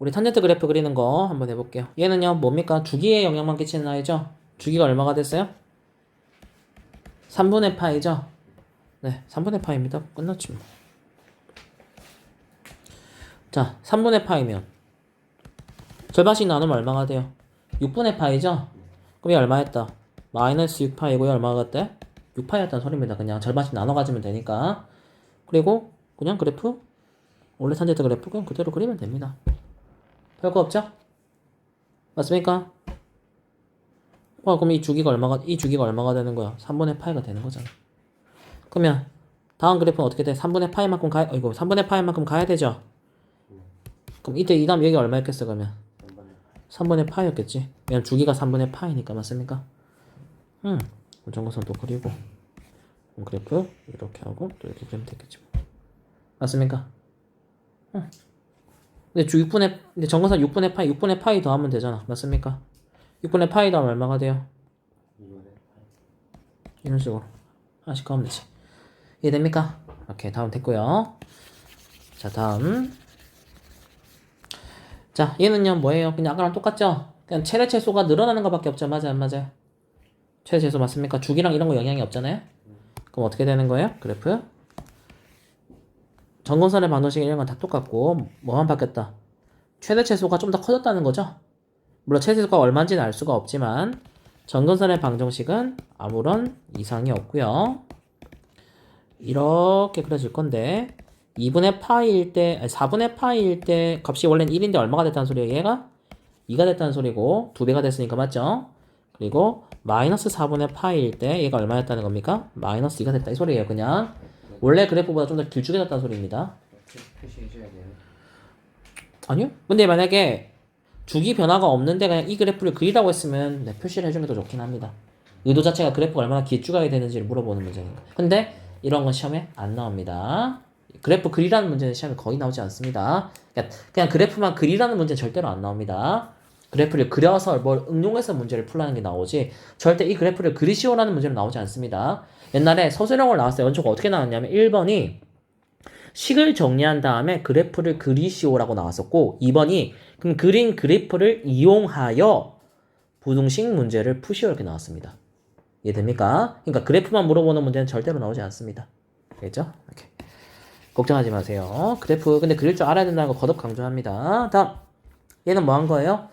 우리 탄젠트 그래프 그리는 거 한번 해볼게요. 얘는요, 뭡니까? 주기에 영향만 끼치는 아이죠? 주기가 얼마가 됐어요? 3분의 파이죠? 네, 3분의 파이입니다. 끝났지 뭐. 자, 3분의 파이면 절반씩 나누면 얼마가 돼요? 6분의 파이죠? 그럼 얘 얼마 했다? 마이너스 6파이고요. 얼마가 됐대? 6파이였다는 소리입니다. 그냥 절반씩 나눠 가지면 되니까. 그리고 그냥 그래프 원래 탄젠트 그래프 그냥 그대로 그리면 됩니다. 별거 없죠? 맞습니까? 그럼 이 주기가 얼마가 되는 거야? 3분의 파이가 되는 거잖아. 그러면 다음 그래프는 어떻게 돼? 3분의 파이만큼 3분의 파이만큼 가야 되죠? 그럼 이때 이 다음 여기 얼마였겠어 그러면? 3분의 파이였겠지. 왜냐면 주기가 3분의 파이니까 맞습니까? 정거선도 그리고 그래프 이렇게 하고 또 이렇게 그리면 되겠지. 맞습니까? 근데 정거선 6분의 파이 더하면 되잖아. 맞습니까? 6분의 파이 더하면 얼마가 돼요? 이런 식으로 하나씩 하면 되지. 이해됩니까? 오케이, 다음 됐고요. 자, 다음. 자, 얘는요 뭐예요? 그냥 아까랑 똑같죠? 그냥 최대 최소가 늘어나는 것밖에 없죠. 맞아, 안 맞아요? 최대 최소 맞습니까? 주기랑 이런 거 영향이 없잖아요? 그럼 어떻게 되는 거예요? 그래프 정근선의 방정식 이런 건 다 똑같고 뭐만 바뀌었다? 최대 최소가 좀 더 커졌다는 거죠? 물론 최대 최소가 얼마인지는 알 수가 없지만 정근선의 방정식은 아무런 이상이 없고요. 이렇게 그려질 건데 2분의 파이일 때, 아니 4분의 파이일 때 값이 원래는 1인데 얼마가 됐다는 소리예요? 얘가 2가 됐다는 소리고 2배가 됐으니까 맞죠? 그리고 마이너스 4분의 파이일 때 얘가 얼마였다는 겁니까? 마이너스 2가 됐다 이 소리예요. 그냥 원래 그래프보다 좀 더 길쭉해졌다는 소리입니다. 표시해줘야 돼요. 아니요? 근데 만약에 주기 변화가 없는데 그냥 이 그래프를 그리라고 했으면 네, 표시를 해주는 게 더 좋긴 합니다. 의도 자체가 그래프가 얼마나 길쭉하게 되는지를 물어보는 문제니까. 근데 이런 건 시험에 안 나옵니다. 그래프 그리라는 문제는 시험에 거의 나오지 않습니다. 그냥 그래프만 그리라는 문제는 절대로 안 나옵니다. 그래프를 그려서 뭘 응용해서 문제를 풀라는 게 나오지 절대 이 그래프를 그리시오라는 문제는 나오지 않습니다. 옛날에 서술형을 나왔을 때 원초가 어떻게 나왔냐면 1번이 식을 정리한 다음에 그래프를 그리시오라고 나왔었고 2번이 그럼 그린 그래프를 이용하여 부등식 문제를 푸시오 이렇게 나왔습니다. 이해됩니까? 그러니까 그래프만 물어보는 문제는 절대로 나오지 않습니다. 알겠죠? 이렇게. 걱정하지 마세요. 그래프 근데 그릴 줄 알아야 된다는 거 거듭 강조합니다. 다음 얘는 뭐 한 거예요?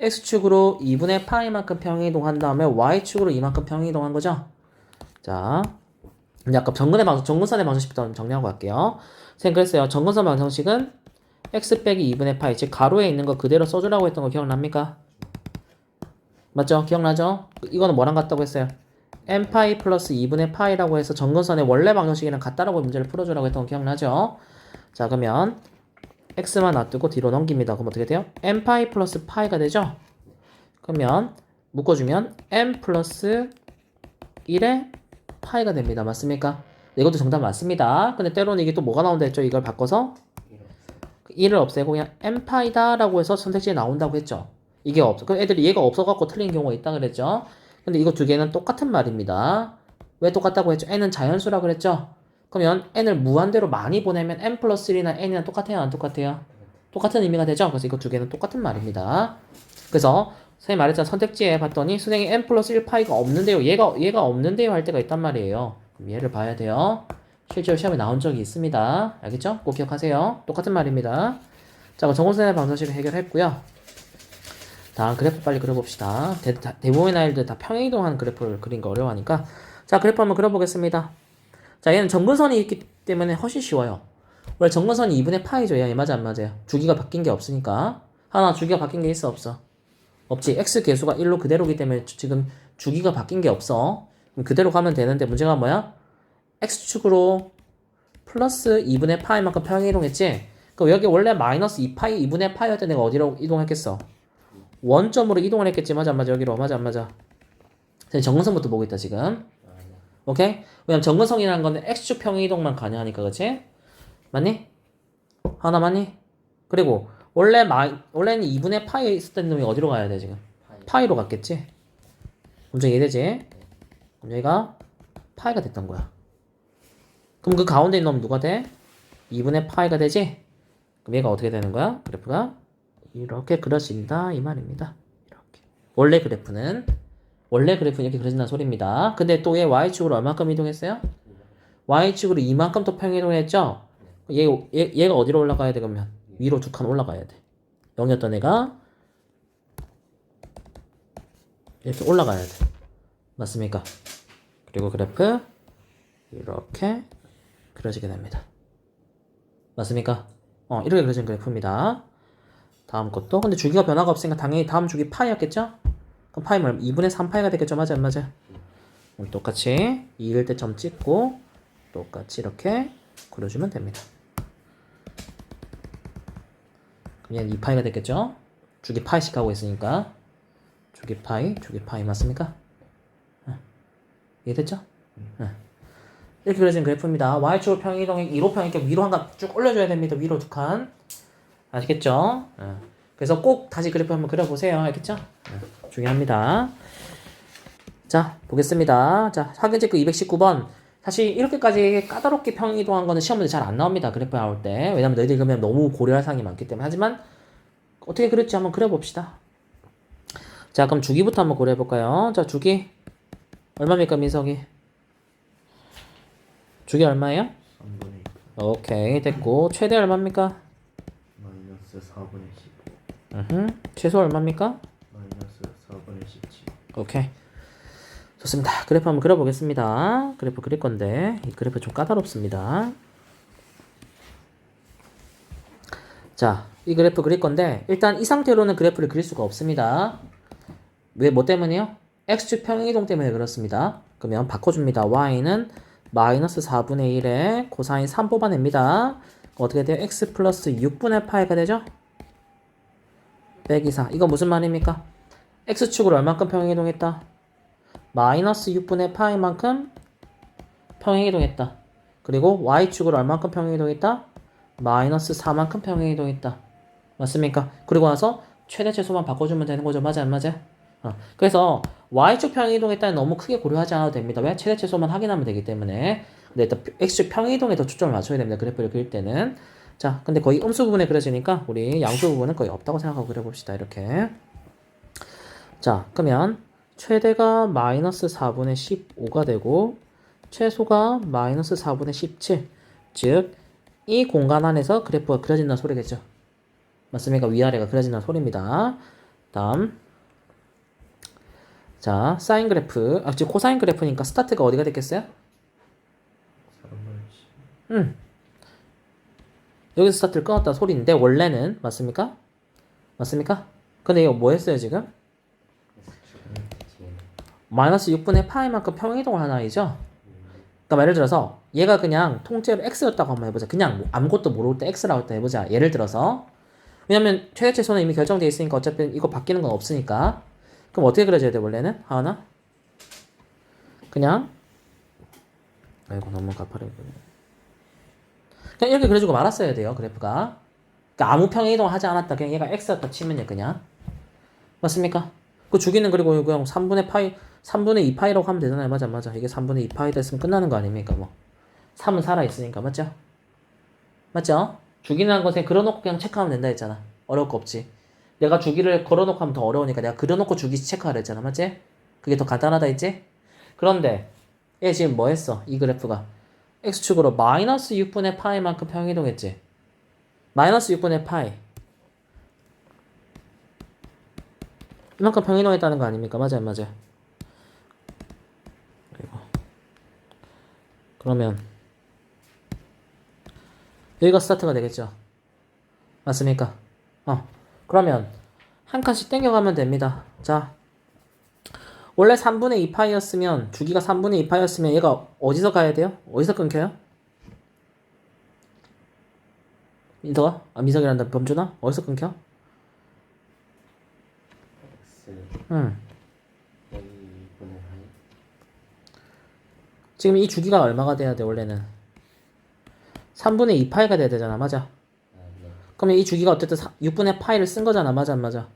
x축으로 2분의 파이만큼 평이동한 다음에 y축으로 이만큼 평이동한 거죠? 자, 이제 아까 정근선의 방정식부터 정리하고 갈게요. 선생님 그랬어요. 정근선 방정식은 x 빼기 2분의 파이, 즉 가로에 있는 거 그대로 써주라고 했던 거 기억납니까? 맞죠? 기억나죠? 이거는 뭐랑 같다고 했어요? n파이 플러스 2분의 파이라고 해서 정근선의 원래 방정식이랑 같다라고 문제를 풀어주라고 했던 거 기억나죠? 자, 그러면 x만 놔두고 뒤로 넘깁니다. 그럼 어떻게 돼요? n파이 플러스 파이가 되죠? 그러면 묶어주면 n 플러스 1의 파이가 됩니다. 맞습니까? 네, 이것도 정답 맞습니다. 근데 때로는 이게 또 뭐가 나온다 했죠? 이걸 바꿔서 1을 없애고 그냥 n파이다 라고 해서 선택지에 나온다고 했죠. 이게 없어. 그럼 애들이 얘가 없어갖고 틀린 경우가 있다 그랬죠. 근데 이거 두 개는 똑같은 말입니다. 왜 똑같다고 했죠? n은 자연수라 그랬죠. 그러면 n을 무한대로 많이 보내면 n 플러스 1이나 n이랑 똑같아요? 안 똑같아요? 똑같은 의미가 되죠? 그래서 이거 두 개는 똑같은 말입니다. 그래서 선생님 말했잖아. 선택지에 봤더니 선생님 n 플러스 1 파이가 없는데요. 얘가 없는데요 할 때가 있단 말이에요. 그럼 얘를 봐야 돼요. 실제로 시험에 나온 적이 있습니다. 알겠죠? 꼭 기억하세요. 똑같은 말입니다. 자, 그럼 정근선의 방정식을 해결했고요. 다음 그래프 빨리 그려봅시다. 대부분의 아이들 다 평행이동하는 그래프를 그린 거 어려워하니까. 자, 그래프 한번 그려보겠습니다. 자, 얘는 정근선이 있기 때문에 훨씬 쉬워요. 원래 정근선이 2분의 파이죠. 얘 맞아 안 맞아요? 주기가 바뀐 게 없으니까. 하나 주기가 바뀐 게 있어 없어? 없지. x 계수가 1로 그대로기 때문에 지금 주기가 바뀐 게 없어. 그럼 그대로 가면 되는데 문제가 뭐야? x축으로 플러스 2분의 파이만큼 평행이동했지? 그럼 여기 원래 마이너스 2파이 2분의 파이였을 때 내가 어디로 이동했겠어? 원점으로 이동을 했겠지. 맞아 안 맞아? 여기로 맞아 안 맞아? 정근선부터 보고 있다 지금. 오케이? 왜냐면 정근선이라는 거는 x축 평행이동만 가능하니까 그치? 맞니? 하나 맞니? 그리고 원래는 2분의 파이에 있을 때는 놈이 어디로 가야 돼 지금? 파이로 갔겠지? 문제 이해되지? 그럼 얘가 파이가 됐던 거야. 그럼 그 가운데 있는 놈 누가 돼? 2분의 파이가 되지? 그럼 얘가 어떻게 되는 거야? 그래프가 이렇게 그려진다 이 말입니다. 이렇게. 원래 그래프는 이렇게 그려진다는 소리입니다. 근데 또 얘 y축으로 얼마큼 이동했어요? y축으로 이만큼 또 평이동했죠? 얘가 어디로 올라가야 돼 그러면? 위로 두 칸 올라가야 돼. 0이었던 애가 이렇게 올라가야 돼. 맞습니까? 그리고 그래프 이렇게 그려지게 됩니다. 맞습니까? 이렇게 그려진 그래프입니다. 다음 것도 근데 주기가 변화가 없으니까 당연히 다음 주기 파이였겠죠? 그럼 파이 뭐 2분의 3파이가 되겠죠? 맞아 안 맞아? 똑같이 2일 때 점 찍고 똑같이 이렇게 그려주면 됩니다. 그럼 얘는 2파이가 됐겠죠? 주기 파이씩 하고 있으니까 주기 파이 맞습니까? 이해됐죠? 이렇게 그려진 그래프입니다. y축으로 평이동에 1호평 이렇게 위로 한 칸 쭉 올려줘야 됩니다. 위로 두 칸. 아시겠죠? 그래서 꼭 다시 그래프 한번 그려보세요. 알겠죠? 중요합니다. 자, 보겠습니다. 자, 확인체크 219번. 사실 이렇게까지 까다롭게 평이동한 거는 시험 문제 잘 안 나옵니다. 그래프 나올 때. 왜냐면 너희들 그러면 너무 고려할 사항이 많기 때문에. 하지만 어떻게 그릴지 한번 그려봅시다. 자, 그럼 주기부터 한번 고려해볼까요? 자, 주기 얼마입니까, 민석이? 주기 얼마예요? 3분의 2 오케이, 됐고. 최대 얼마입니까? 마이너스 4분의 15 최소 얼마입니까? 마이너스 4분의 17 오케이. 좋습니다. 그래프 한번 그려보겠습니다. 그래프 그릴 건데, 이 그래프 좀 까다롭습니다. 자, 이 그래프 그릴 건데, 일단 이 상태로는 그래프를 그릴 수가 없습니다. 뭐 때문이요? x축 평이동 때문에 그렇습니다. 그러면 바꿔줍니다. y는 마이너스 4분의 1에 코사인 3 뽑아냅니다. 어떻게 돼요? x 플러스 6분의 파이가 되죠? 빼기 4. 이거 무슨 말입니까? x축으로 얼만큼 평행이동했다? 마이너스 6분의 파이만큼 평행이동했다. 그리고 y축으로 얼만큼 평행이동했다? 마이너스 4만큼 평행이동했다. 맞습니까? 그리고 나서 최대 최소만 바꿔주면 되는 거죠. 맞아 안 맞아? 그래서 y축 평행이동했다는 너무 크게 고려하지 않아도 됩니다. 왜? 최대 최소만 확인하면 되기 때문에. 근데 일단 x축 평행이동에 더 초점을 맞춰야 됩니다. 그래프를 그릴 때는. 자, 근데 거의 음수 부분에 그려지니까 우리 양수 부분은 거의 없다고 생각하고 그려봅시다. 이렇게. 자, 그러면 최대가 마이너스 4분의 15가 되고 최소가 마이너스 4분의 17. 즉, 이 공간 안에서 그래프가 그려진다는 소리겠죠. 맞습니까? 위아래가 그려진다는 소리입니다. 다음. 자, 사인 그래프. 지금 코사인 그래프니까 스타트가 어디가 됐겠어요? 4분의 10 여기서 스타트를 끊었다 소리인데 원래는 맞습니까? 맞습니까? 근데 이거 뭐 했어요 지금? 마이너스 6분의 파이만큼 평행이동을 하나 아니죠? 그러니까 예를 들어서 얘가 그냥 통째로 x였다고 한번 해보자. 그냥 아무것도 모를 때 x라고 일단 해보자. 예를 들어서 왜냐면 최대 최소는 이미 결정되어 있으니까 어차피 이거 바뀌는 건 없으니까. 그럼 어떻게 그려져야 돼 원래는? 하나? 그냥 아이고 너무 가파르게 그냥 이렇게 그려주고 말았어야 돼요 그래프가. 그러니까 아무 평행이동을 하지 않았다. 그냥 얘가 x였다 치면요 그냥. 맞습니까? 그 주기는 그리고 그냥 3분의 2파이라고 하면 되잖아요. 맞아 맞아. 이게 3분의 2파이 됐으면 끝나는 거 아닙니까 뭐. 3은 살아있으니까 맞죠? 맞죠? 주기라는 것에 그려놓고 그냥 체크하면 된다 했잖아. 어려울 거 없지. 내가 주기를 걸어놓고 하면 더 어려우니까 내가 그려놓고 주기 체크하라 했잖아. 맞지? 그게 더 간단하다 했지? 그런데 얘 지금 뭐 했어? 이 그래프가 x축으로 마이너스 6분의 파이만큼 평행이동했지? 마이너스 6분의 파이 이만큼 평행이동했다는 거 아닙니까? 맞아요 맞아요. 그리고 그러면 여기가 스타트가 되겠죠? 맞습니까? 그러면 한 칸씩 땡겨가면 됩니다. 자, 원래 3분의 2파이였으면 주기가 3분의 2파이였으면 얘가 어디서 가야 돼요? 어디서 끊겨요? 민석아? 민석이란다. 범준아? 어디서 끊겨? x 응. 여기 2분의 1 지금 이 주기가 얼마가 돼야 돼 원래는? 3분의 2파이가 돼야 되잖아. 맞아? 네. 그러면 이 주기가 어쨌든 6분의 파이를 쓴 거잖아. 맞아 안 맞아?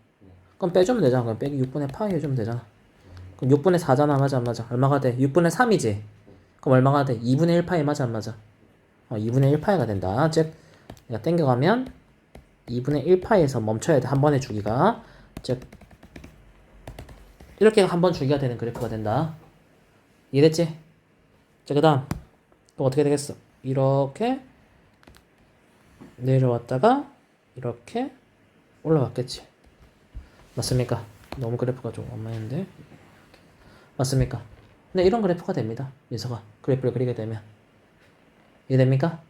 그럼 빼주면 되잖아. 그럼 빼기 6분의 파이 해주면 되잖아. 그럼 6분의 4잖아. 맞아 안 맞아? 얼마가 돼? 6분의 3이지? 그럼 얼마가 돼? 2분의 1파이 맞아 안 맞아? 2분의 1파이가 된다. 즉 내가 땡겨가면 2분의 1파이에서 멈춰야 돼. 한 번의 주기가. 즉 이렇게 한 번 주기가 되는 그래프가 된다. 이해됐지? 자, 그 다음 또 어떻게 되겠어? 이렇게 내려왔다가 이렇게 올라왔겠지. 맞습니까? 너무 그래프가 좀 엉망인데. 맞습니까? 근데 이런 그래프가 됩니다. 민서가 그래프를 그리게 되면. 이해됩니까?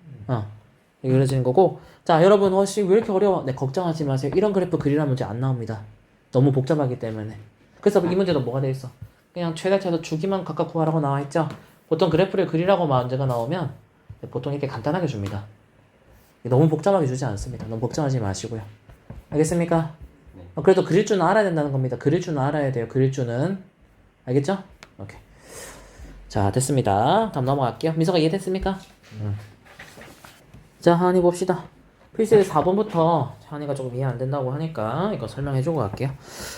이렇게 그려지는 거고. 자, 여러분 혹시 왜 이렇게 어려워? 네, 걱정하지 마세요. 이런 그래프 그리라는 문제 안 나옵니다. 너무 복잡하기 때문에. 그래서 이 문제도 뭐가 돼 있어? 그냥 최대치에서 주기만 각각 구하라고 나와 있죠. 보통 그래프를 그리라고 문제가 나오면 보통 이렇게 간단하게 줍니다. 너무 복잡하게 주지 않습니다. 너무 걱정하지 마시고요. 알겠습니까? 네. 그래도 그릴 줄은 알아야 된다는 겁니다. 그릴 줄은 알아야 돼요. 그릴 줄은. 알겠죠? 오케이. 자, 됐습니다. 다음 넘어갈게요. 민서가 이해됐습니까? 자, 하은이 봅시다. 필수의 4번부터 하은이가 조금 이해 안 된다고 하니까 이거 설명해주고 갈게요.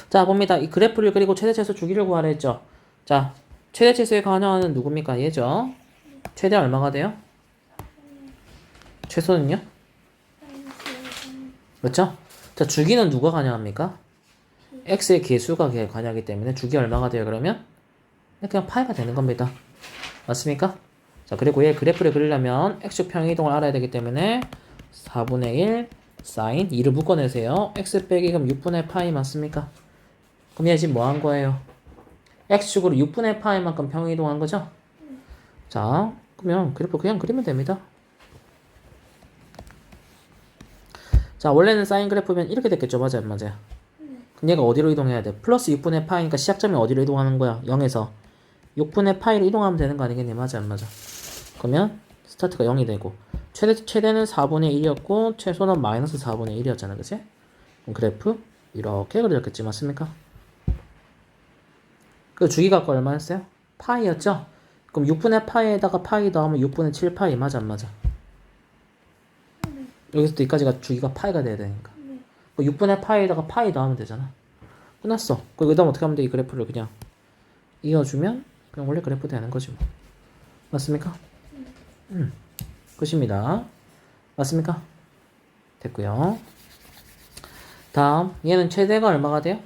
자, 봅니다. 이 그래프를 그리고 최대치에서 주기를 구하라 했죠. 자, 최대치수에 관여하는 누굽니까? 얘죠. 최대 얼마가 돼요? 최소는요? 그렇죠? 자, 주기는 누가 관여합니까? x의 개수가 관여하기 때문에 주기 얼마가 돼요? 그러면 그냥 파이가 되는 겁니다. 맞습니까? 자, 그리고 얘 그래프를 그리려면 x축 평이동을 알아야 되기 때문에 4분의 1 사인 2를 묶어내세요. x 빼기 그럼 6분의 파이 맞습니까? 그럼 얘 지금 뭐 한 거예요? x축으로 6분의 파이만큼 평이동한 거죠? 자, 그러면 그래프 그냥 그리면 됩니다. 자, 원래는 사인 그래프면 이렇게 됐겠죠? 맞아요, 맞아요. 그럼 얘가 어디로 이동해야 돼? 플러스 6분의 파이니까 시작점이 어디로 이동하는 거야? 0에서 6분의 파이로 이동하면 되는 거 아니겠니? 맞아, 안 맞아? 그러면 스타트가 0이 되고 최대는 4분의 1이었고 최소는 마이너스 4분의 1이었잖아, 그치? 그럼 그래프 이렇게 그려졌겠지, 맞습니까? 그 주기가 얼마였어요? 파이였죠? 그럼 6분의 파이에다가 파이 더하면 6분의 7 파이 맞아, 안 맞아? 여기서부터 여기까지가 주기가 파이가 돼야 되니까. 6분의 파이에다가 파이 더하면 되잖아. 끝났어. 그 다음 어떻게 하면 돼? 이 그래프를 그냥 이어주면 그냥 원래 그래프 되는 거지 뭐. 맞습니까? 끝입니다. 맞습니까? 됐고요. 다음 얘는 최대가 얼마가 돼요?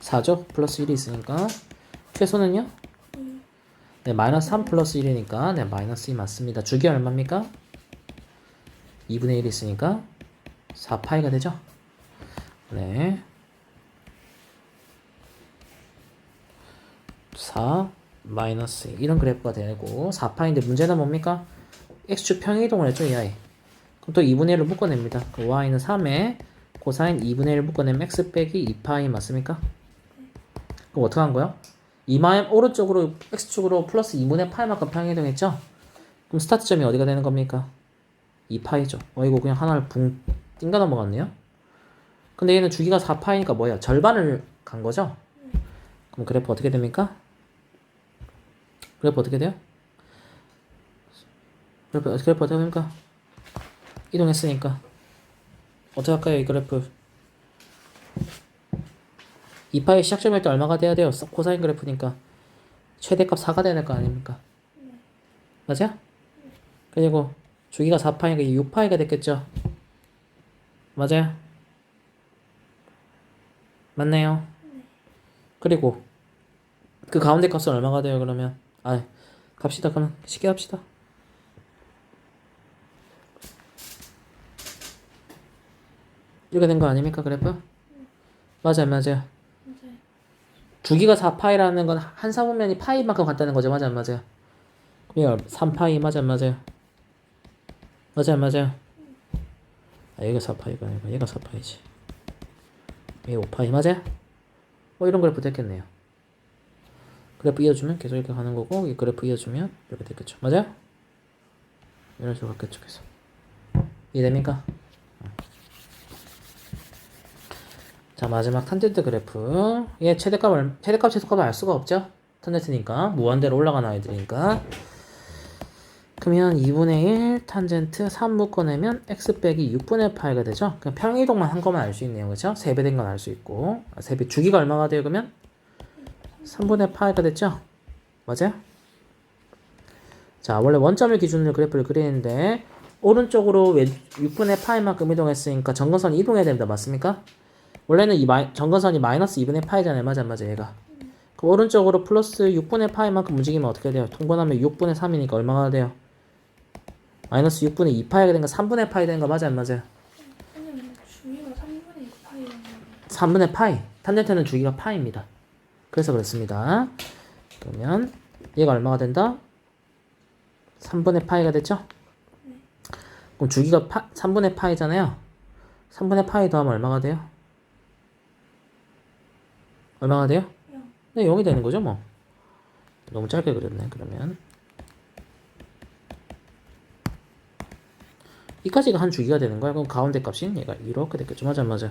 4죠? 플러스 1이 있으니까. 최소는요? 네, 마이너스 3 플러스 1이니까 네, 마이너스 2 맞습니다. 주기 얼마입니까? 2분의 1이 있으니까 4파이가 되죠? 네. 4 마이너스 2 이런 그래프가 되고 4파인데 문제는 뭡니까? x축 평이동을 했죠, 이 아이. 그럼 또 2분의 1로 묶어냅니다. 그 y는 3에 코사인 2분의 1을 묶어내면 x 빼기 2파이 맞습니까? 그럼 어떻게 한 거야? 이마의 오른쪽으로 x축으로 플러스 2분의 파이만큼 평이동했죠? 그럼 스타트점이 어디가 되는 겁니까? 2파이죠. 이거 그냥 하나를 붕 띵가 넘어갔네요. 근데 얘는 주기가 4파이니까 뭐야? 절반을 간 거죠? 그럼 그래프 어떻게 됩니까? 그래프 어떻게 돼요? 그래프 어떻게 됩니까? 이동했으니까 어떻게 할까요? 이 그래프 2파이 시작점일 때 얼마가 돼야 돼요? 코사인 그래프니까 최대값 4가 돼야 될 거 아닙니까? 맞아? 그리고 주기가 4파이니까 6파이가 됐겠죠? 맞아요? 맞네요. 그리고 그 가운데 값은 얼마가 돼요? 그러면 갑시다. 그러면 쉽게 합시다. 이렇게 된 거 아닙니까? 그래프? 맞아요. 주기가 4파이라는 건 한 사분면이 파이만큼 같다는 거죠. 맞아요, 맞아요. 그럼 3파이 맞아요, 맞아요. 맞아요. 얘가 4파이가 아니고 얘가 4파이지. 얘 5파이 맞아요? 이런 그래프 됐겠네요. 그래프 이어주면 계속 이렇게 가는 거고 이 그래프 이어주면 이렇게 됐겠죠. 맞아요? 이런 식으로 갔겠죠. 계속. 이해됩니까? 자, 마지막 탄젠트 그래프. 얘 최대값, 최소값을 알 수가 없죠? 탄젠트니까. 무한대로 올라가는 아이들이니까. 그러면 2분의 1 탄젠트 3 묶어내면 x 빼기 6분의 파이가 되죠? 그냥 평이동만 한 거만 알 수 있네요. 그죠? 3배 된 건 알 수 있고. 3배, 주기가 얼마가 돼요, 그러면? 3분의 파이가 됐죠? 맞아요? 자, 원래 원점을 기준으로 그래프를 그리는데 오른쪽으로 6분의 파이만큼 이동했으니까 정근선이 이동해야 됩니다. 맞습니까? 원래는 이 정근선이 마이너스 2분의 파이잖아요. 맞아, 얘가. 그럼 오른쪽으로 플러스 6분의 파이만큼 움직이면 어떻게 돼요? 통분하면 6분의 3이니까 얼마가 돼요? 마이너스 6분의 2파이가 된 거 3분의 파이 된 거 맞아요, 안 맞아요? 선생님 주기가 3분의 2파이라는 3분의 파이. 탄젠트는 주기가 파이입니다. 그래서 그렇습니다. 그러면 얘가 얼마가 된다? 3분의 파이가 됐죠? 그럼 주기가 3분의 파이잖아요. 3분의 파이 더하면 얼마가 돼요? 얼마가 돼요? 0. 네, 0이 되는 거죠, 뭐. 너무 짧게 그렸네, 그러면. 이까지가 한 주기가 되는 거야. 그럼 가운데 값인 얘가 이렇게 됐겠죠. 맞아, 안 맞아?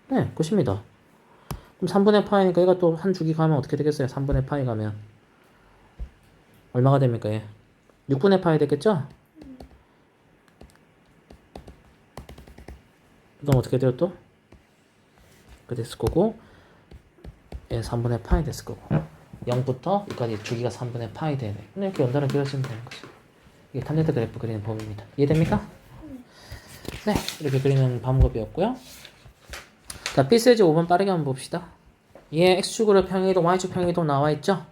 네, 끝입니다. 그럼 3분의 파이니까 얘가 또 한 주기 가면 어떻게 되겠어요? 3분의 파이 가면. 얼마가 됩니까, 얘? 6분의 파이 되겠죠? 그럼 어떻게 돼요, 또? 그 됐을 거고, 얘 3분의 파이 됐을 거고. 0부터 여기까지 주기가 3분의 파이 되네. 근데 이렇게 연달아 그려주면 되는 거죠. 이게 탄젠트 그래프 그리는 법입니다. 이해됩니까? 네, 이렇게 그리는 방법이었고요. 자, 피스지 5번 빠르게 한번 봅시다. 얘 X축으로 평행이동, Y축 평행이동 나와있죠?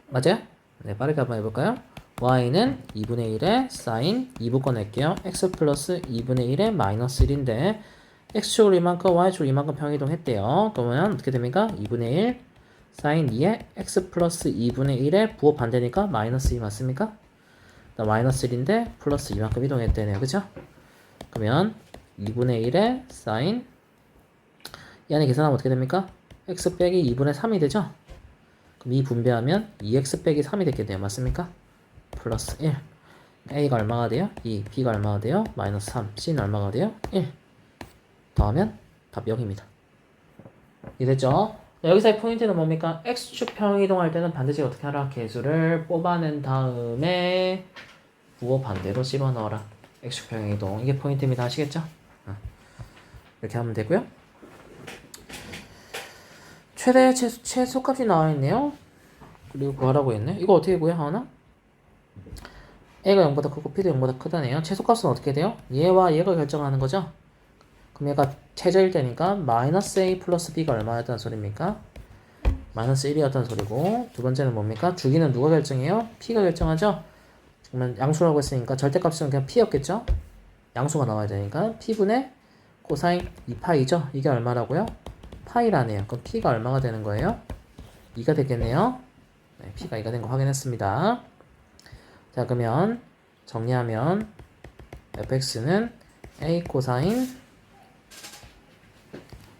맞아요? 네, 빠르게 한번 해볼까요? Y는 2분의 1에 사인 2부 꺼낼게요. X 플러스 2분의 1에 마이너스 1인데 X축으로 이만큼, Y축으로 이만큼 평행이동 했대요. 그러면 어떻게 됩니까? 2분의 1 사인 2에 X 플러스 2분의 1에 부호 반대니까 마이너스 2 맞습니까? 마이너스 1인데 플러스 이만큼 이동했대네요. 그죠? 그러면 2분의 1에 사인 이 안에 계산하면 어떻게 됩니까? x 빼기 2분의 3이 되죠? 그럼 이 분배하면 2x 빼기 3이 되겠네요. 맞습니까? 플러스 1 a가 얼마가 돼요? 2 b가 얼마가 돼요? 마이너스 3 c는 얼마가 돼요? 1 더하면 답 0입니다. 이해됐죠? 여기서의 포인트는 뭡니까? x축 평이동할 때는 반드시 어떻게 하라? 개수를 뽑아낸 다음에 부호 반대로 집어넣어라. x축 평이동 이게 포인트입니다. 아시겠죠? 이렇게 하면 되고요. 최대 최소값이 나와있네요. 그리고 구하라고 했네. 이거 어떻게 구해 하나? a가 0보다 크고 b도 0보다 크다네요. 최소값은 어떻게 돼요? 얘와 얘가 결정하는 거죠. 그럼 얘가 최저일 때니까 마이너스 a 플러스 b가 얼마였다는 소리입니까? 마이너스 1이었다는 소리고, 두 번째는 뭡니까? 주기는 누가 결정해요? p가 결정하죠. 그러면 양수라고 했으니까 절대값은 그냥 p였겠죠. 양수가 나와야 되니까 p분의 코사인 2파이죠. 이게 얼마라고요? 파이라네요. 그럼 p가 얼마가 되는 거예요? 2가 되겠네요. 네, p가 2가 된 거 확인했습니다. 자, 그러면 정리하면 fx는 a 코사인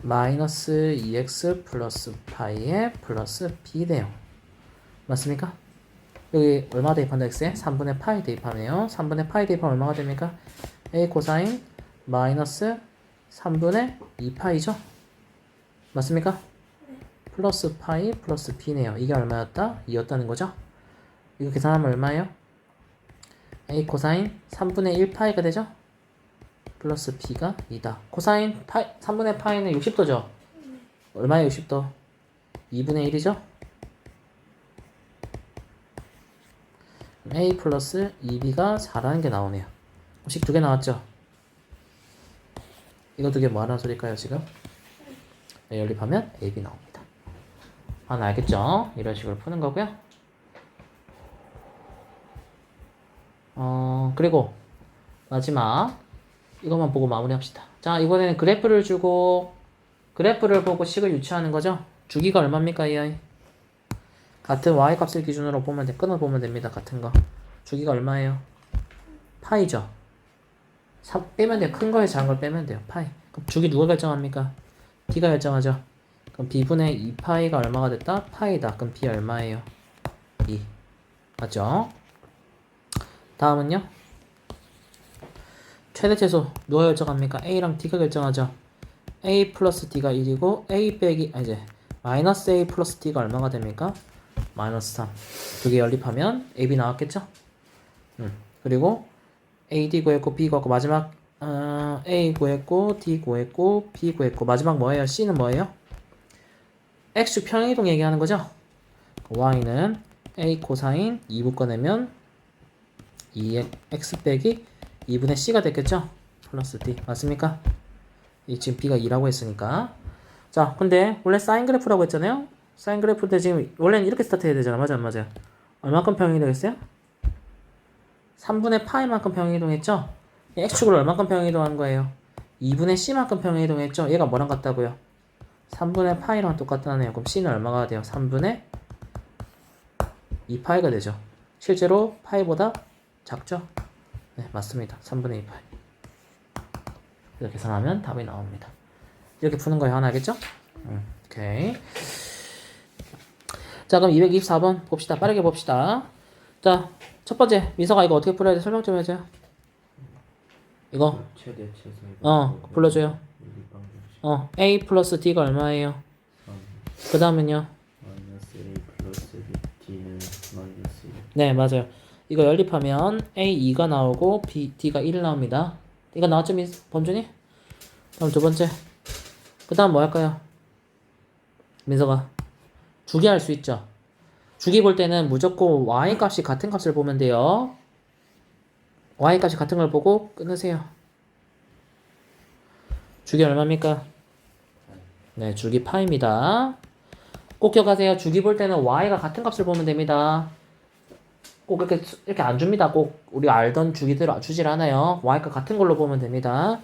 마이너스 2x 플러스 파이에 플러스 b 돼요. 맞습니까? 여기 얼마 대입한다 x에? 3분의 파이 대입하네요. 3분의 파이 대입하면 얼마가 됩니까? a 코사인 마이너스 3분의 2파이죠? 맞습니까? 플러스 파이 플러스 b네요. 이게 얼마였다? 2였다는 거죠? 이거 계산하면 얼마예요? a 코사인 3분의 1파이가 되죠? 플러스 b가 2다. 코사인 파이, 3분의 파이는 60도죠? 얼마예요 60도? 2분의 1이죠? a 플러스 2b가 4라는 게 나오네요. 식 두 개 나왔죠? 이거 두 개 뭐 하는 소릴까요 지금? 네, 연립하면 AB 나옵니다. 하나 알겠죠? 이런 식으로 푸는 거고요. 그리고 마지막 이것만 보고 마무리합시다. 자, 이번에는 그래프를 주고 그래프를 보고 식을 유추하는 거죠. 주기가 얼마입니까 이 아이? 같은 y값을 기준으로 보면 끊어 보면 됩니다. 같은 거. 주기가 얼마예요? 파이죠. 빼면 돼요. 큰 거에 작은 걸 빼면 돼요. 파이. 그럼 주기 누가 결정합니까? b가 결정하죠. 그럼 b분의 2파이가 얼마가 됐다? 파이다. 그럼 b 얼마예요? 2. 맞죠? 다음은요. 최대 최소 누가 결정합니까? a랑 d가 결정하죠. a 플러스 d가 1이고 a 빼기 이제 마이너스 a 플러스 d가 얼마가 됩니까? 마이너스 3. 두 개 연립하면 ab 나왔겠죠? 그리고 ad 구했고 b 구했고 마지막 a 구했고 d 구했고 b 구했고 마지막 뭐예요? c는 뭐예요? x축 평행이동 얘기하는 거죠? y는 A 코사인 2 묶어내면 2x 빼기 2분의 c가 됐겠죠? 플러스 d 맞습니까? 이 지금 b가 2라고 했으니까. 자, 근데 원래 사인 그래프라고 했잖아요. 사인 그래프 때 지금 원래는 이렇게 스타트 해야 되잖아. 맞아 안 맞아요? 얼마큼 평행이 되겠어요? 3분의 파이만큼 평행이동했죠? x축으로 얼마큼 평행이동한 거예요? 2분의 c만큼 평행이동했죠? 얘가 뭐랑 같다고요? 3분의 파이랑 똑같다네요. 그럼 c는 얼마가 돼요? 3분의 2파이가 되죠. 실제로 파이보다 작죠? 네, 맞습니다. 3분의 2파이. 이렇게 계산하면 답이 나옵니다. 이렇게 푸는 거예요. 하나 알겠죠? 오케이. 자, 그럼 224번 봅시다. 빠르게 봅시다. 자, 첫 번째 민서가 이거 어떻게 풀어야 돼? 설명 좀 해줘요. 이거 최대 최소 불러줘요. A 플러스 D가 얼마예요? 그 다음은요? 마이너스 A 플러스 B D는 마이너스 1. 네, 맞아요. 이거 연립하면 A 2가 나오고 D가 1 나옵니다. 이거 나왔죠, 범준이? 그럼 두 번째. 그 다음 뭐 할까요? 민서가. 주기 할 수 있죠. 주기 볼 때는 무조건 Y 값이 같은 값을 보면 돼요. Y 값이 같은 걸 보고 끊으세요. 주기 얼마입니까? 네, 주기 파입니다. 꼭 기억하세요. 주기 볼 때는 Y가 같은 값을 보면 됩니다. 꼭 이렇게 안 줍니다. 꼭 우리 알던 주기대로 주질 않아요. Y가 같은 걸로 보면 됩니다.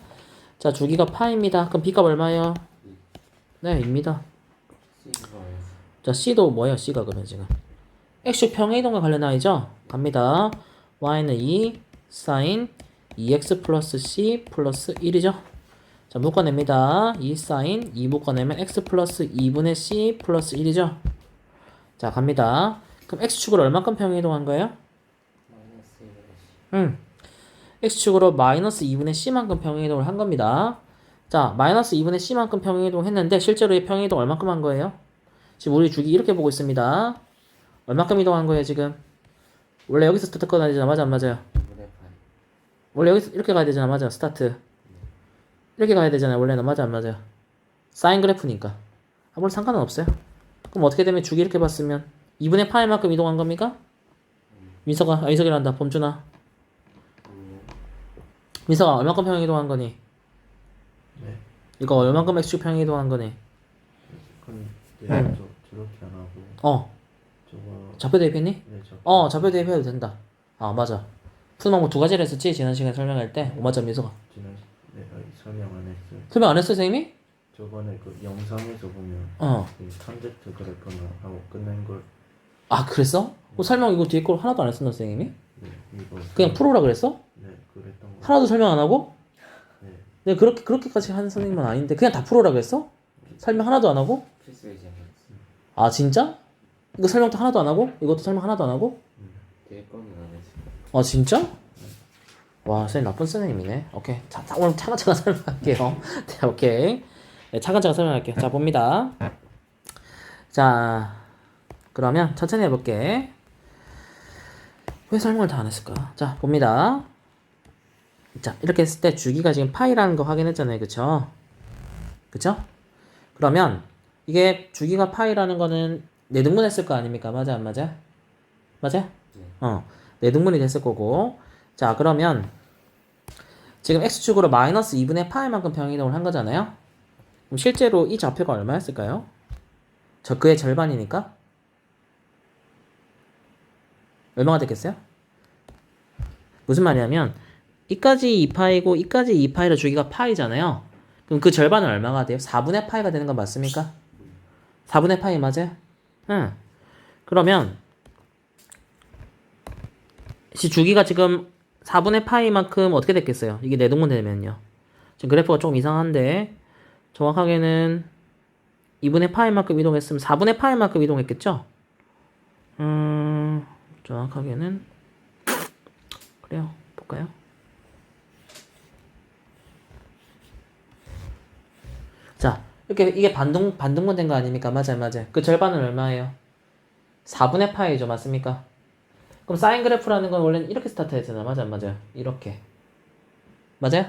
자, 주기가 파입니다. 그럼 B값 얼마예요? 네, 입니다. 자, C도 뭐예요? C가 그러면 지금 X축 평행이동과 관련 아이죠? 갑니다. Y는 2 sin 2x 플러스 C 플러스 1이죠? 자, 묶어냅니다. 2 sin 2 묶어내면 x 플러스 2분의 C 플러스 1이죠? 자, 갑니다. 그럼 X축으로 얼마큼 평행이동한 거예요? 마이너스 1분의 C. X축으로 마이너스 2분의 C만큼 평행이동을 한 겁니다. 자, 마이너스 2분의 C만큼 평행이동 했는데 실제로 이 평행이동 얼마큼 한 거예요? 지금 우리 주기 이렇게 보고 있습니다. 얼마큼 이동한 거예요, 지금? 원래 여기서 스타트 꺼야 되잖아. 맞아, 안 맞아요? 2분의 파이. 원래 여기서 이렇게 가야 되잖아. 맞아, 스타트. 이렇게 가야 되잖아요. 원래는. 맞아, 안 맞아요? 사인 그래프니까. 아무런 상관은 없어요. 그럼 어떻게 되면 주기 이렇게 봤으면 2분의 파이만큼 이동한 겁니까? 민서가, 이석이란다. 범준아. 민서가 얼마큼 평행 이동한 거니? 네. 이거 얼마큼 X축 평행 이동한 거니? 그럼 저렇게 안 하고 저거 좌표 대입했니? 네, 저 좌표 대입해도 된다. 아, 맞아. 푸는 방법 두 가지를 했었지? 지난 시간에 설명할 때. 맞아, 민서가. 지난 설명 안 했어요. 설명 안 했어, 선생님이? 저번에 그 영상에서 보면 그 탐젝트 그래프나 하고 끝낸 걸 아, 그랬어? 설명 이거 뒤에 걸 하나도 안 했었나, 선생님이? 네, 이거 그냥 풀어라 그랬어? 네, 그랬던 거. 하나도 설명 안 하고? 네. 내가 그렇게까지 하는 선생님은 아닌데 그냥 다 풀어라 그랬어? 설명 하나도 안 하고? 필수 이제 아, 진짜? 이거 설명도 하나도 안 하고? 이것도 설명 하나도 안 하고? 뒤에 거는 안 했어요. 아, 진짜? 와, 선생님 나쁜 선생님이네. 오케이. 자, 오늘 차근차근 설명할게요. 네, 오케이. 네, 차근차근 설명할게요. 자, 봅니다. 자, 그러면 천천히 해볼게. 왜 설명을 다 안 했을까? 자, 봅니다. 자, 이렇게 했을 때 주기가 지금 파이라는 거 확인했잖아요. 그쵸? 그쵸? 그러면 이게 주기가 파이라는 거는 내등분했을 거 아닙니까? 맞아, 안 맞아? 맞아? 내등분이 됐을 거고. 자, 그러면 지금 x축으로 마이너스 2분의 파이만큼 평행이동을 한 거잖아요. 그럼 실제로 이 좌표가 얼마였을까요? 그의 절반이니까 얼마가 됐겠어요? 무슨 말이냐면 이까지 2파이고 이까지 2파이로 주기가 파이잖아요. 그럼 그 절반은 얼마가 돼요? 4분의 파이가 되는 건 맞습니까? 4분의 파이 맞아요? 응. 그러면 주기가 지금 4분의 파이만큼 어떻게 됐겠어요? 이게 내동분 되면요. 지금 그래프가 조금 이상한데 정확하게는 2분의 파이만큼 이동했으면 4분의 파이만큼 이동했겠죠? 정확하게는 그래요. 볼까요? 자, 이렇게 이게 반등분 된 거 아닙니까? 맞아요, 맞아요. 그 절반은 얼마예요? 4분의 파이죠, 맞습니까? 그럼 사인 그래프라는 건 원래는 이렇게 스타트 했잖아. 맞아, 맞아요. 이렇게. 맞아요?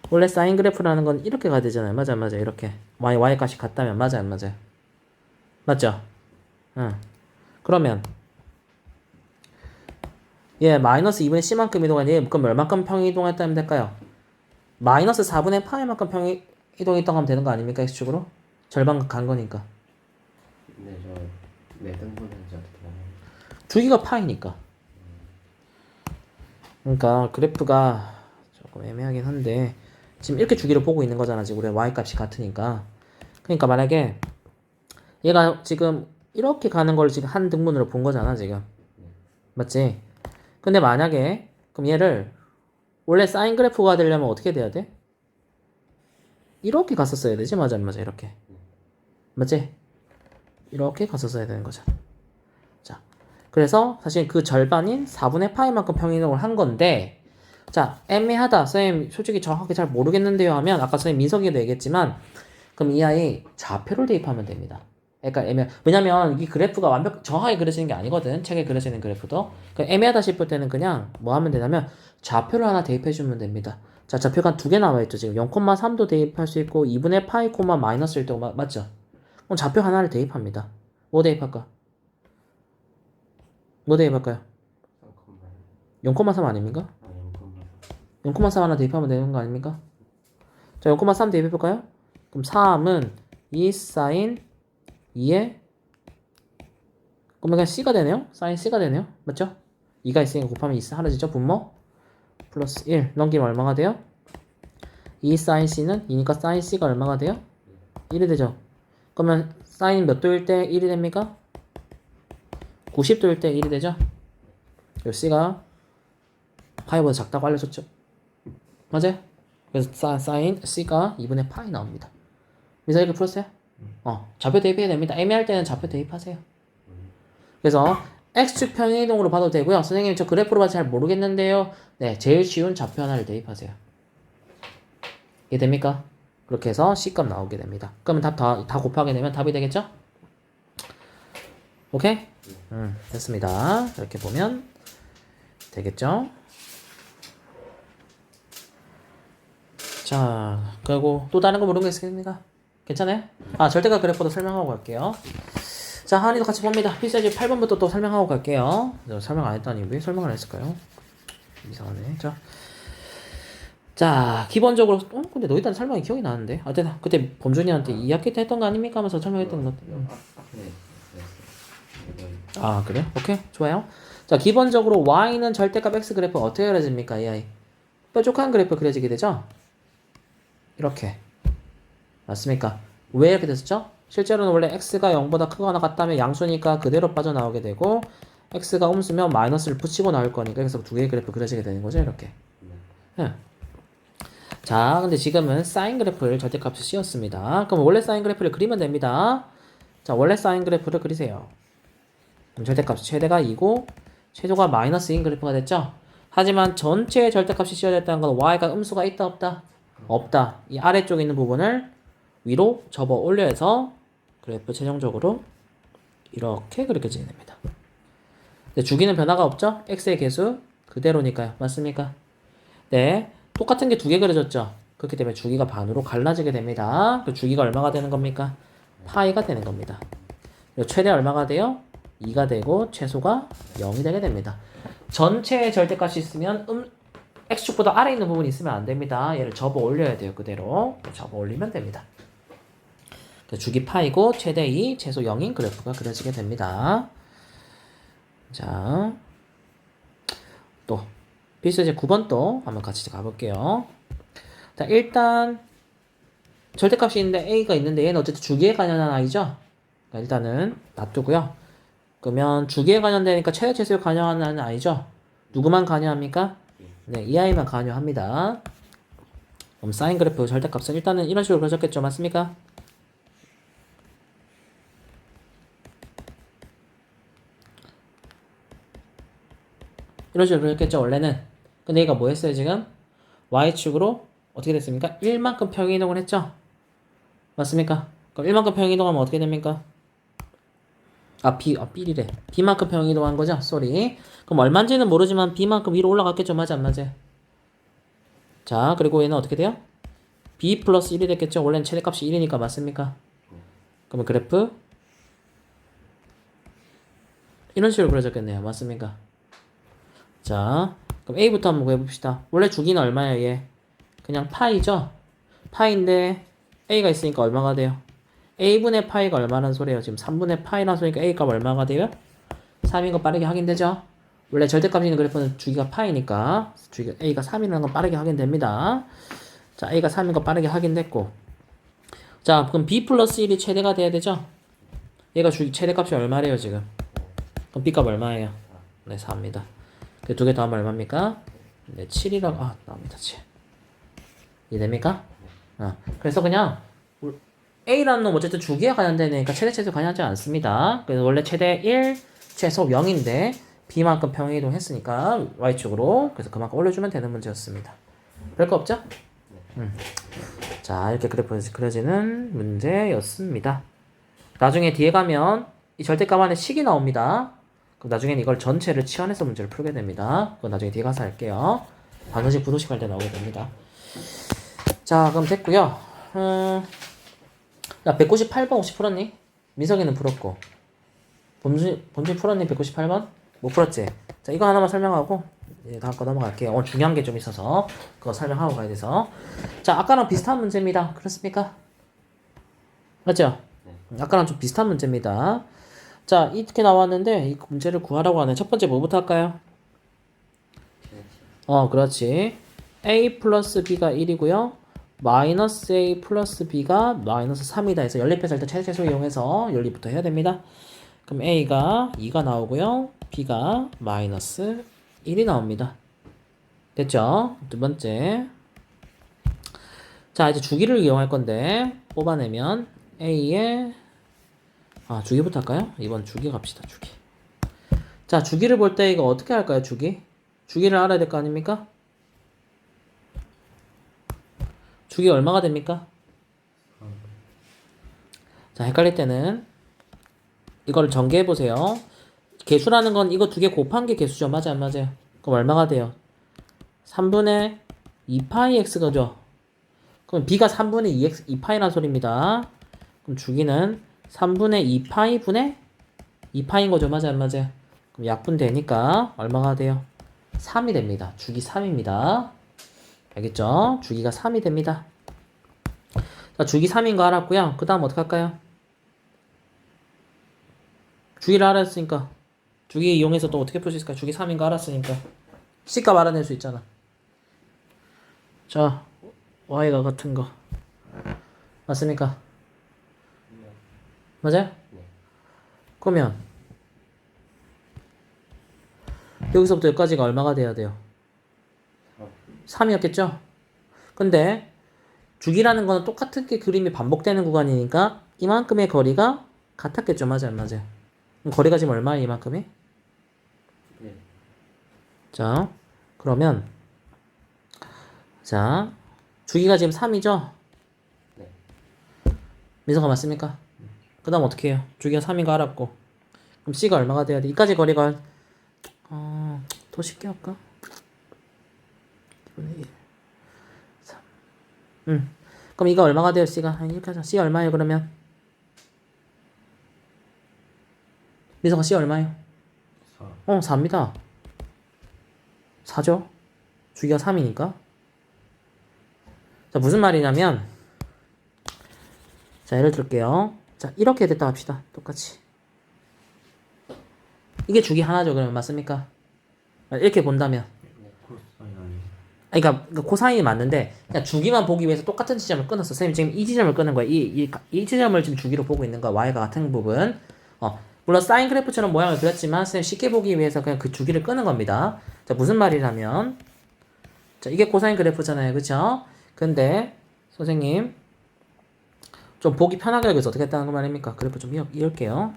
원래 사인 그래프라는 건 이렇게 가야 되잖아요. 맞아, 맞아. 이렇게. y 값이 같다면 맞아, 안 맞아요? 맞죠? 응. 그러면 얘 마이너스 2분의 c만큼 이동한 얘 그럼 얼마큼 평이동했다면 될까요? 마이너스 4분의 파이만큼 이동했다고 하면 되는 거 아닙니까? x축으로? 절반 간 거니까. 근데 저 내등분은 이제 어떻게 하나요? 주기가 파이니까. 그러니까 그래프가 조금 애매하긴 한데 지금 이렇게 주기를 보고 있는 거잖아. 지금 우리 y값이 같으니까. 그러니까 만약에 얘가 지금 이렇게 가는 걸 지금 한 등분으로 본 거잖아 지금. 맞지? 근데 만약에 그럼 얘를 원래 사인 그래프가 되려면 어떻게 돼야 돼? 이렇게 갔었어야 되지? 맞아 안 맞아? 이렇게. 맞지? 이렇게 갔었어야 되는 거잖아. 자, 그래서 사실 그 절반인 4분의 파이만큼 평이동을 한 건데 자, 애매하다. 선생님 솔직히 정확하게 잘 모르겠는데요 하면 아까 선생님 민석이도 얘기했지만 그럼 이 아이 좌표를 대입하면 됩니다. 그러니까 왜냐면 이 그래프가 정확하게 그려지는 게 아니거든. 책에 그려지는 그래프도. 그러니까 애매하다 싶을 때는 그냥 뭐 하면 되냐면 좌표를 하나 대입해 주면 됩니다. 자, 좌표가 두 개 나와 있죠. 지금 0,3도 대입할 수 있고 2분의 파이 코마 마이너스 1도 맞죠? 그럼 좌표 하나를 대입합니다. 뭐 대입할까? 뭐 대입할까요? 0,3 아닙니까? 0,3 하나 대입하면 되는 거 아닙니까? 자, 0,3 대입해볼까요? 그럼 3은 2 사인 2에 그러면 그냥 C가 되네요? 사인 C가 되네요? 맞죠? 2가 있으니까 곱하면 2 사라지죠? 분모 플러스 1 넘기면 얼마가 돼요? 2 사인 C는 2니까 사인 C가 얼마가 돼요? 1이 되죠? 그러면 사인 몇 도일 때 1이 됩니까? 90도일 때 1이 되죠? 요 C가 파이보다 작다고 알려줬죠? 맞아요? 그래서 사인 C가 2분의 파이 나옵니다. 미사 이렇게 풀었어요? 좌표 대입해야 됩니다. 애매할 때는 좌표 대입하세요. 그래서 x축 평행이동으로 봐도 되고요. 선생님 저 그래프로 봐서 잘 모르겠는데요. 네, 제일 쉬운 좌표 하나를 대입하세요. 이해됩니까? 그렇게 해서 C값 나오게 됩니다. 그러면 답 다 곱하게 되면 답이 되겠죠? 오케이? 됐습니다. 이렇게 보면 되겠죠? 자, 그리고 또 다른 거 모르는 거 있습니까? 괜찮아요? 절대값 그래프도 설명하고 갈게요. 자, 하은이도 같이 봅니다. 필사지 8번부터 또 설명하고 갈게요. 설명 안 했다니 왜 설명을 안 했을까요? 이상하네. 자, 기본적으로 근데 너희들은 설명이 기억이 나는데. 그때 범준이한테 2학기 때 했던 거 아닙니까? 하면서 설명했던 것. 그래? 오케이. 좋아요. 자, 기본적으로 y는 절대값 x 그래프 어떻게 그려집니까? 이 아이. 뾰족한 그래프 그려지게 되죠? 이렇게. 맞습니까? 왜 이렇게 됐었죠? 실제로는 원래 x가 0보다 크거나 같다면 양수니까 그대로 빠져나오게 되고 x가 음수면 마이너스를 붙이고 나올 거니까 그래서 두 개의 그래프 그려지게 되는 거죠. 이렇게. 네. 자, 근데 지금은 사인 그래프를 절대값을 씌웠습니다. 그럼 원래 사인 그래프를 그리면 됩니다. 자, 원래 사인 그래프를 그리세요. 그럼 절대값 최대가 2고 최소가 마이너스 2인 그래프가 됐죠? 하지만 전체의 절대값이 씌워졌다는 건 y가 음수가 있다 없다? 없다. 이 아래쪽에 있는 부분을 위로 접어 올려서 그래프 최종적으로 이렇게 그려지게 됩니다. 근데 주기는 변화가 없죠? x의 개수 그대로니까요. 맞습니까? 네. 똑같은 게 두 개 그려졌죠? 그렇기 때문에 주기가 반으로 갈라지게 됩니다. 그 주기가 얼마가 되는 겁니까? 파이가 되는 겁니다. 그리고 최대 얼마가 돼요? 2가 되고 최소가 0이 되게 됩니다. 전체의 절대값이 있으면 x축보다 아래 있는 부분이 있으면 안 됩니다. 얘를 접어 올려야 돼요. 그대로 접어 올리면 됩니다. 주기 파이고 최대 2, 최소 0인 그래프가 그려지게 됩니다. 자, 또 필수제 9번 또 한번 같이 가볼게요. 자, 일단 절대값이 있는데 a가 있는데 얘는 어쨌든 주기에 관련한 아이죠. 그러니까 일단은 놔두고요. 그러면 주기에 관련되니까 최대 최소에 관여하는 아이죠. 누구만 관여합니까? 네, 이 아이만 관여합니다. 그럼 사인 그래프 절대값은 일단은 이런 식으로 그려졌겠죠. 맞습니까? 이런 식으로 그렸겠죠 원래는. 근데 얘가 뭐 했어요 지금? y축으로 어떻게 됐습니까? 1만큼 평행이동을 했죠? 맞습니까? 그럼 1만큼 평행이동하면 어떻게 됩니까? B래. B만큼 평행이동한 거죠? 쏘리. 그럼 얼마인지는 모르지만 B만큼 위로 올라갔겠죠? 맞아 안 맞아? 자, 그리고 얘는 어떻게 돼요? B 플러스 1이 됐겠죠? 원래는 최대값이 1이니까 맞습니까? 그러면 그래프 이런 식으로 그려졌겠네요. 맞습니까? 자, 그럼 A부터 한번 구해봅시다. 원래 주기는 얼마예요, 얘? 그냥 파이죠? 파인데 A가 있으니까 얼마가 돼요? A분의 파이가 얼마란 소리예요? 지금 3분의 파이란 소리니까 A 값 얼마가 돼요? 3인 거 빠르게 확인되죠? 원래 절대값이 있는 그래프는 주기가 파이니까 주기가 A가 3이라는 건 빠르게 확인됩니다. 자, A가 3인 거 빠르게 확인됐고, 자, 그럼 B 플러스 1이 최대가 돼야 되죠? 얘가 주기 최대값이 얼마래요, 지금? 그럼 B값 얼마예요? 네, 4입니다. 그 두 개 더하면 얼마입니까? 네, 7이라고, 나옵니다, 7. 이해됩니까? 그래서 그냥, A라는 놈 어쨌든 주기에 관련되니까 최대 관여하지 않습니다. 그래서 원래 최대 1, 최소 0인데, B만큼 평행이동 했으니까, Y축으로. 그래서 그만큼 올려주면 되는 문제였습니다. 별거 없죠? 자, 이렇게 그래프 그려지는 문제였습니다. 나중에 뒤에 가면, 이 절대값 안에 식이 나옵니다. 그럼 나중에는 이걸 전체를 치환해서 문제를 풀게 됩니다. 그건 나중에 뒤에 가서 할게요. 방정식, 부도식 할 때 나오게 됩니다. 자, 그럼 됐고요. 야, 198번 혹시 풀었니? 민석이는 풀었고. 범준 풀었니? 198번? 못 풀었지? 자, 이거 하나만 설명하고 다음 거 넘어갈게요. 중요한 게 좀 있어서 그거 설명하고 가야 돼서. 자, 아까랑 비슷한 문제입니다. 그렇습니까? 맞죠? 아까랑 좀 비슷한 문제입니다. 자, 이렇게 나왔는데 이 문제를 구하라고 하는 첫 번째 뭐부터 할까요? 그렇지. A 플러스 B가 1이고요. 마이너스 A 플러스 B가 마이너스 3이다 해서 연립해서 일단 최소 이용해서 연립부터 해야 됩니다. 그럼 A가 2가 나오고요. B가 마이너스 1이 나옵니다. 됐죠? 두 번째. 자, 이제 주기를 이용할 건데 뽑아내면 A의 주기부터 할까요? 이번 주기 갑시다. 주기. 자, 주기를 볼 때 이거 어떻게 할까요? 주기를 알아야 될 거 아닙니까? 주기 얼마가 됩니까? 자, 헷갈릴 때는 이걸 전개해 보세요. 개수라는 건 이거 두 개 곱한 게 개수죠. 맞아요, 안 맞아요? 그럼 얼마가 돼요? 3분의 2파이 x가죠. 그럼 b가 3분의 2x 2파이란 소리입니다. 그럼 주기는 3분의 2파이 분의 2파인 거죠. 맞아요, 안 맞아요? 그럼 약분되니까 얼마가 돼요? 3이 됩니다. 주기 3입니다. 알겠죠? 주기가 3이 됩니다. 자, 주기 3인 거 알았고요. 그 다음 어떻게 할까요? 주기를 알았으니까 주기 이용해서 또 어떻게 풀 수 있을까요? 주기 3인 거 알았으니까 C값 알아낼 수 있잖아. 자, Y가 같은 거 맞습니까? 맞아요? 그러면 여기서부터 여기까지가 얼마가 돼야 돼요? 3이었겠죠? 근데 주기라는 거는 똑같은 게 그림이 반복되는 구간이니까 이만큼의 거리가 같았겠죠? 맞아요, 안 맞아요? 그럼 거리가 지금 얼마예요, 이만큼이? 네. 자, 그러면 자, 주기가 지금 3이죠? 네. 민서가 맞습니까? 그 다음 어떻게 해요? 주기가 3인 거 알았고 그럼 C가 얼마가 돼야 돼? 이까지 거리가 더 쉽게 할까? 2분의 1 3 그럼 이거 얼마가 돼요, C가? 이렇게 하자. C 얼마예요, 그러면? 민서가 C 얼마예요? 4. 4입니다. 4죠? 주기가 3이니까. 자, 무슨 말이냐면, 자, 예를 들게요. 자, 이렇게 됐다 합시다. 똑같이. 이게 주기 하나죠, 그러면 맞습니까? 이렇게 본다면. 코사인 아니에요? 그러니까 코사인이 맞는데, 그냥 주기만 보기 위해서 똑같은 지점을 끊었어. 선생님 지금 이 지점을 끊은 거야. 이 지점을 지금 주기로 보고 있는 거야. Y가 같은 부분. 물론 사인 그래프처럼 모양을 그렸지만, 선생님 쉽게 보기 위해서 그냥 그 주기를 끄는 겁니다. 자, 무슨 말이냐면, 자, 이게 코사인 그래프잖아요. 그쵸? 근데, 선생님, 좀 보기 편하게 하기 위해서 어떻게 했다는 거 말입니까? 그래프 좀 이을게요.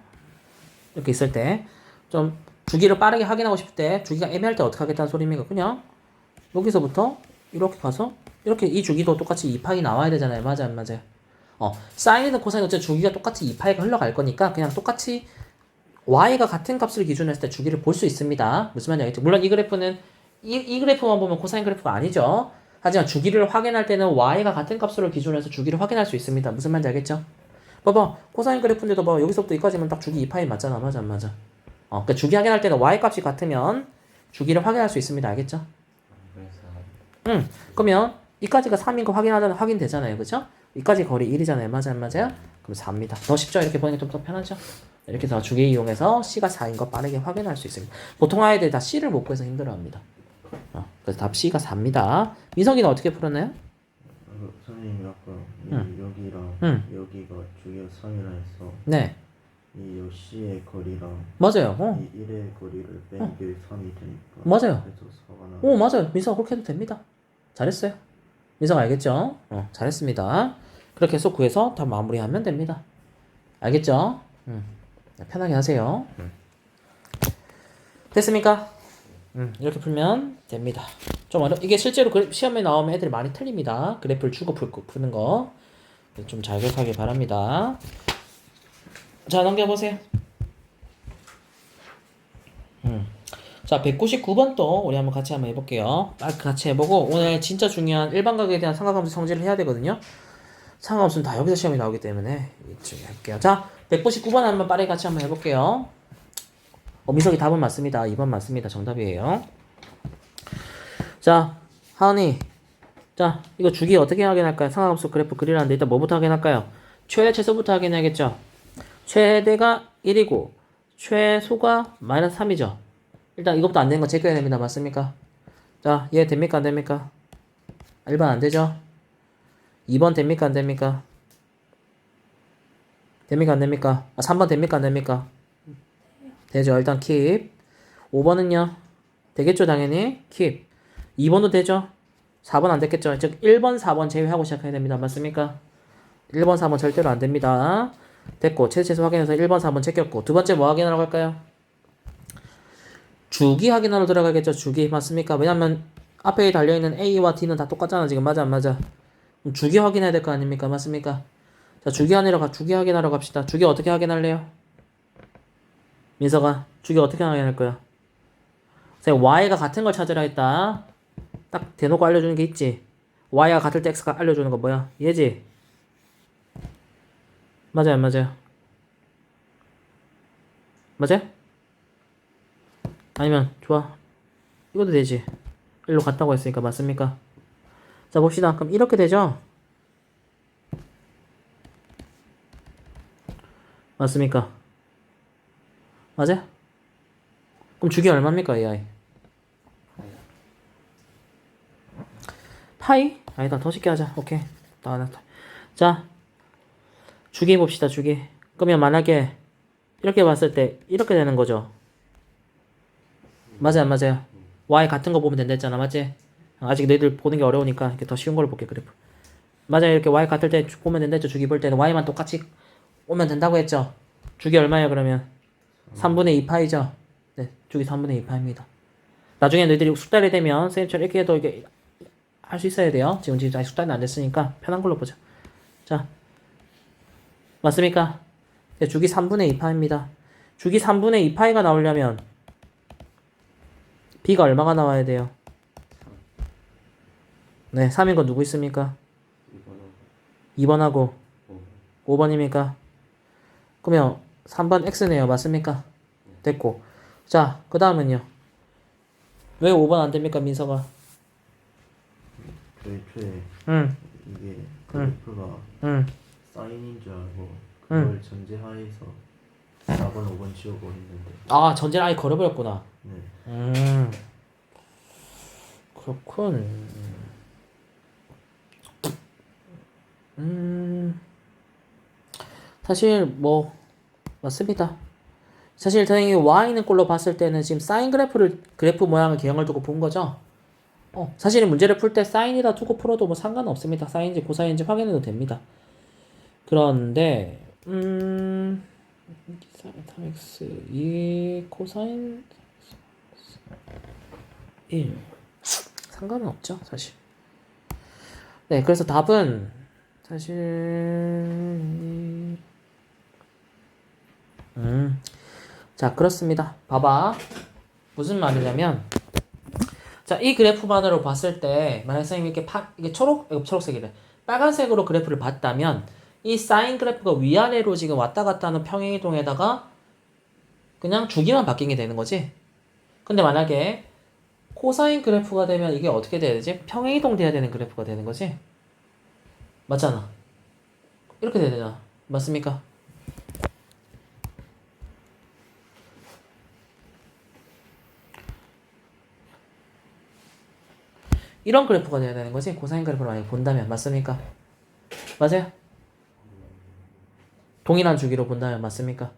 이렇게 있을 때, 좀 주기를 빠르게 확인하고 싶을 때, 주기가 애매할 때 어떻게 하겠다는 소리입니까? 그냥, 여기서부터, 이렇게 가서, 이렇게 이 주기도 똑같이 2파이 나와야 되잖아요. 맞아, 안 맞아요? 사인이든 코사인 어쨌든 주기가 똑같이 2파이가 흘러갈 거니까, 그냥 똑같이 y가 같은 값을 기준으로 했을 때 주기를 볼 수 있습니다. 무슨 말인지 알겠죠? 물론 이 그래프는 이 그래프만 보면 코사인 그래프가 아니죠. 하지만 주기를 확인할 때는 y가 같은 값으로 기준으로 해서 주기를 확인할 수 있습니다. 무슨 말인지 알겠죠? 봐봐, 코사인 그래프인데도 봐, 여기서부터 여기까지면 딱 주기 2파이 맞잖아. 맞아, 안 맞아? 그러니까 주기 확인할 때는 y 값이 같으면 주기를 확인할 수 있습니다. 알겠죠? 그러면 이까지가 3인 거 확인되잖아요. 그죠? 이까지 거리 1이잖아요. 맞아요, 안 맞아요? 그럼 4입니다. 더 쉽죠? 이렇게 보는 게 좀 더 편하죠? 이렇게 해서 주기 이용해서 C가 4인 거 빠르게 확인할 수 있습니다. 보통 아이들 다 C를 못 구해서 힘들어합니다. 그래서 답 C가 4입니다. 민석이는 어떻게 풀었나요? 선생님이 아까 여기랑 여기가 주기가 3이라 해서 네, 이 C의 거리랑 맞아요. 이 1의 거리를 빼는 게 3이 되니까 맞아요. 그래서 4가 나. 오, 맞아요. 민석 그렇게 해도 됩니다. 잘했어요. 민석 알겠죠? 잘했습니다. 그렇게 해서 구해서 다 마무리하면 됩니다. 알겠죠? 편하게 하세요. 됐습니까? 이렇게 풀면 됩니다. 좀 이게 실제로 시험에 나오면 애들이 많이 틀립니다. 그래프를 주고 푸는 거. 좀 잘 기억하길 바랍니다. 자, 넘겨보세요. 자, 199번 또 우리 한번 같이 해볼게요. 같이 해보고 오늘 진짜 중요한 일반각에 대한 삼각함수 성질을 해야 되거든요. 삼각함수는 다 여기서 시험이 나오기 때문에 이쪽에 할게요. 자, 199번 한번 빠르게 같이 한번 해볼게요. 민석이 답은 맞습니다. 2번 맞습니다. 정답이에요. 자, 하은이. 자, 이거 주기 어떻게 확인할까요? 삼각함수 그래프 그리라는데 일단 뭐부터 확인할까요? 최대 최소부터 확인해야겠죠? 최대가 1이고 최소가 마이너스 3이죠. 일단 이것부터 안 되는 거 제껴야 됩니다. 맞습니까? 자, 얘 됩니까? 안 됩니까? 1번 안 되죠? 2번 됩니까? 안 됩니까? 됩니까? 안 됩니까? 3번 됩니까? 안 됩니까? 되죠. 일단 keep. 5번은요? 되겠죠? 당연히 keep. 2번도 되죠? 4번 안 됐겠죠? 즉 1번, 4번 제외하고 시작해야 됩니다. 맞습니까? 1번, 4번 절대로 안 됩니다. 됐고 최소 확인해서 1번, 4번 제꼈고 두 번째 뭐 확인하러 갈까요? 주기 확인하러 들어가겠죠. 주기 맞습니까? 왜냐면 앞에 달려있는 A와 D는 다 똑같잖아. 지금 맞아 안 맞아? 그럼 주기 확인해야 될 거 아닙니까? 맞습니까? 자, 주기 확인하러 갑시다. 주기 어떻게 확인할래요? 민서가 주기 어떻게 확인할 거야? Y가 같은 걸 찾으라 했다. 딱 대놓고 알려주는 게 있지. Y가 같을 때 X가 알려주는 거 뭐야? 얘지? 맞아요 안 맞아요? 맞아요? 아니면 좋아 이것도 되지. 일로 갔다고 했으니까 맞습니까? 자 봅시다. 그럼 이렇게 되죠? 맞습니까? 맞아요? 그럼 주기 얼마입니까 이 아이? 파이? 아니다 더 쉽게 하자. 오케이 자 주기 봅시다. 주기 그러면 만약에 이렇게 봤을 때 이렇게 되는 거죠. 맞아요 안 맞아요? Y 같은 거 보면 된다 했잖아. 맞지? 아직 너희들 보는 게 어려우니까 이렇게 더 쉬운 걸로 볼게. 그래프 맞아요. 이렇게 Y 같을 때 보면 된다 했죠. 주기 볼 때는 Y만 똑같이 오면 된다고 했죠. 주기 얼마예요 그러면? 3분의 2파이죠. 네, 주기 3분의 2파입니다. 나중에 너희들이 숙달이 되면 선생님처럼 이렇게 해도 이게 할 수 있어야 돼요. 지금 아직 숙달이 안 됐으니까 편한 걸로 보자. 자, 맞습니까? 네, 주기 3분의 2파입니다. 주기 3분의 2파이가 나오려면 B가 얼마가 나와야 돼요? 네, 3인 건 누구 있습니까? 2번하고 5번입니까? 그러면 3번 X네요. 맞습니까? 됐고. 자, 그 다음은요. 왜 5번 안 됩니까, 민서가? 애초에 응, 이게 그래프가 응. 사인인 줄 알고 그걸 전제하에서 4번, 5번 지워버렸는데. 아, 전제를 아예 걸어버렸구나. 네. 그렇군. 사실 뭐 맞습니다. 사실 선생님이 Y는 꼴로 봤을 때는 지금 사인 그래프 모양을 개형을 두고 본 거죠. 사실은 문제를 풀 때 사인이다 두고 풀어도 뭐 상관은 없습니다. 사인인지 코사인인지 확인해도 됩니다. 그런데 사인 3x 2 코사인 1 상관은 없죠 사실. 네, 그래서 답은 사실 자 그렇습니다. 봐봐 무슨 말이냐면 자 이 그래프만으로 봤을 때 만약 선생님이 이렇게 이게 초록색이래 빨간색으로 그래프를 봤다면 이 사인 그래프가 위아래로 지금 왔다 갔다 하는 평행이동에다가 그냥 주기만 바뀐 게 되는 거지. 근데 만약에 코사인 그래프가 되면 이게 어떻게 돼야 되지? 평행이동 돼야 되는 그래프가 되는 거지. 맞잖아. 이렇게 돼야 되잖아. 맞습니까? 이런 그래프가 돼야 되는 거지. 코사인 그래프를 만약에 본다면. 맞습니까? 맞아요? 동일한 주기로 본다면. 맞습니까?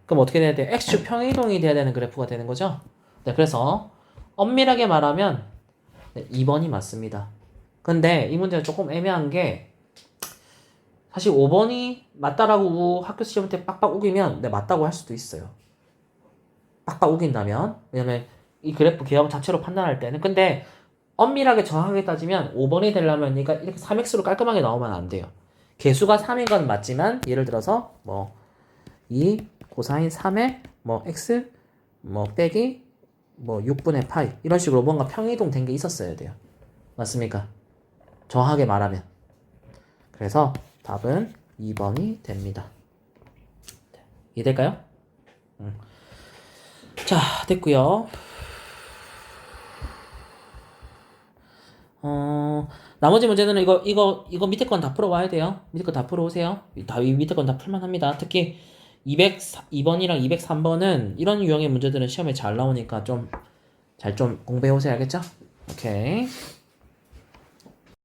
그럼 어떻게 돼야 돼? x축 평행이동이 돼야 되는 그래프가 되는 거죠. 네, 그래서 엄밀하게 말하면 네, 2번이 맞습니다. 근데 이 문제가 조금 애매한 게 사실 5번이 맞다라고 학교 시험 때 빡빡 우기면 네, 맞다고 할 수도 있어요. 빡빡 우긴다면. 왜냐면 이 그래프 개형 자체로 판단할 때는. 근데 엄밀하게 정확하게 따지면 5번이 되려면 그러니까 이렇게 3x로 깔끔하게 나오면 안 돼요. 개수가 3인 건 맞지만 예를 들어서 뭐 2 코사인 3의 뭐 x 뭐 빼기 뭐 6분의 파이 이런 식으로 뭔가 평이동 된 게 있었어야 돼요. 맞습니까? 정확하게 말하면. 그래서 답은 2번이 됩니다. 이해될까요? 자, 됐고요. 나머지 문제는 이거 밑에 건 다 풀어와야 돼요. 밑에 거 다 풀어오세요. 이 밑에 건 다 풀만합니다. 특히 202번이랑 203번은 이런 유형의 문제들은 시험에 잘 나오니까 좀 공부해 오세요. 알겠죠? 오케이.